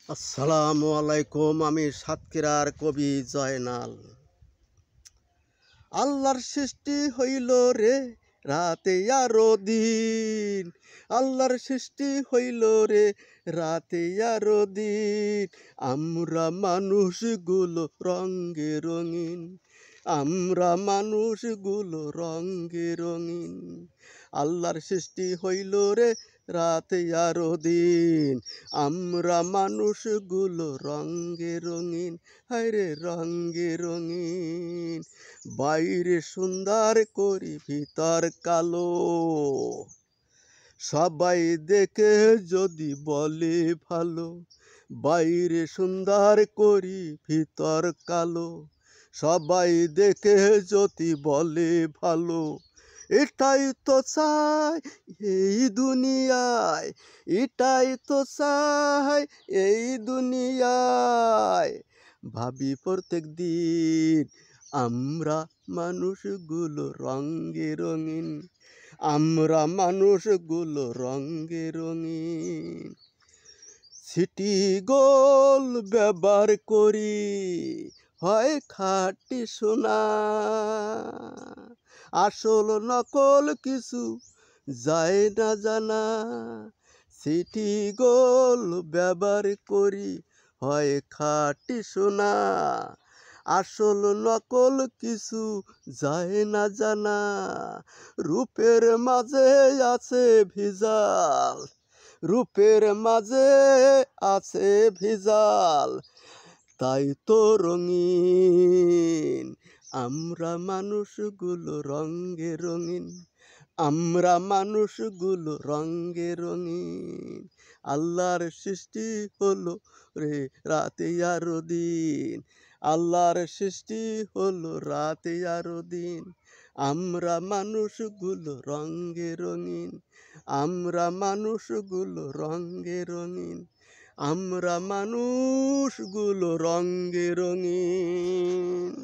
আসসালামু আলাইকুম। আমি সাতক্ষীরার কবি জয়নাল। আল্লাহর সৃষ্টি হইল রে রাতে আরো দিন, আল্লাহর সৃষ্টি হইল রে রাতে আরো দিন। আমরা মানুষগুলো রঙে রঙিন, আমরা মানুষগুলো রঙে রঙিন। আল্লাহর সৃষ্টি হইল রে রাতে আরো দিন, আমরা মানুষগুলো রঙে রঙিন। হায়রে রঙে রঙিন, বাইরে সুন্দর করি ভিতর কালো। সবাই দেখে যদি বলে ভালো, বাইরে সুন্দর করি ভিতর কালো। সবাই দেখে যদি বলে ভালো, এটাই তো চাই এই দুনিয়ায়, এটাই তো চাই এই দুনিয়ায়। ভাবি প্রত্যেক দিন আমরা মানুষগুলো রঙে রঙিন, আমরা মানুষগুলো রঙে রঙিন। সিটি গোল ব্যবহার করি হয় খাঁটি সোনা, আসল নকল কিছু যায় না জানা। সিটি গোল ব্যবহার করি হয় খাঁটি সোনা, আসল নকল কিছু যায় না জানা। রূপের মাঝে আছে ভেজাল, রূপের মাঝে আছে ভেজাল, তাই তো রঙিন। আমরা মানুষগুলো রঙে রঙিন, আমরা মানুষগুলো রঙে রঙিন। আল্লাহর সৃষ্টি হলো রে রাতে আরো দিন, আল্লাহর সৃষ্টি হলো রাতে আরো দিন। আমরা মানুষগুলো রঙে রঙিন, আমরা মানুষগুলো রঙে রঙিন, আমরা মানুষগুলো রঙে রঙিন।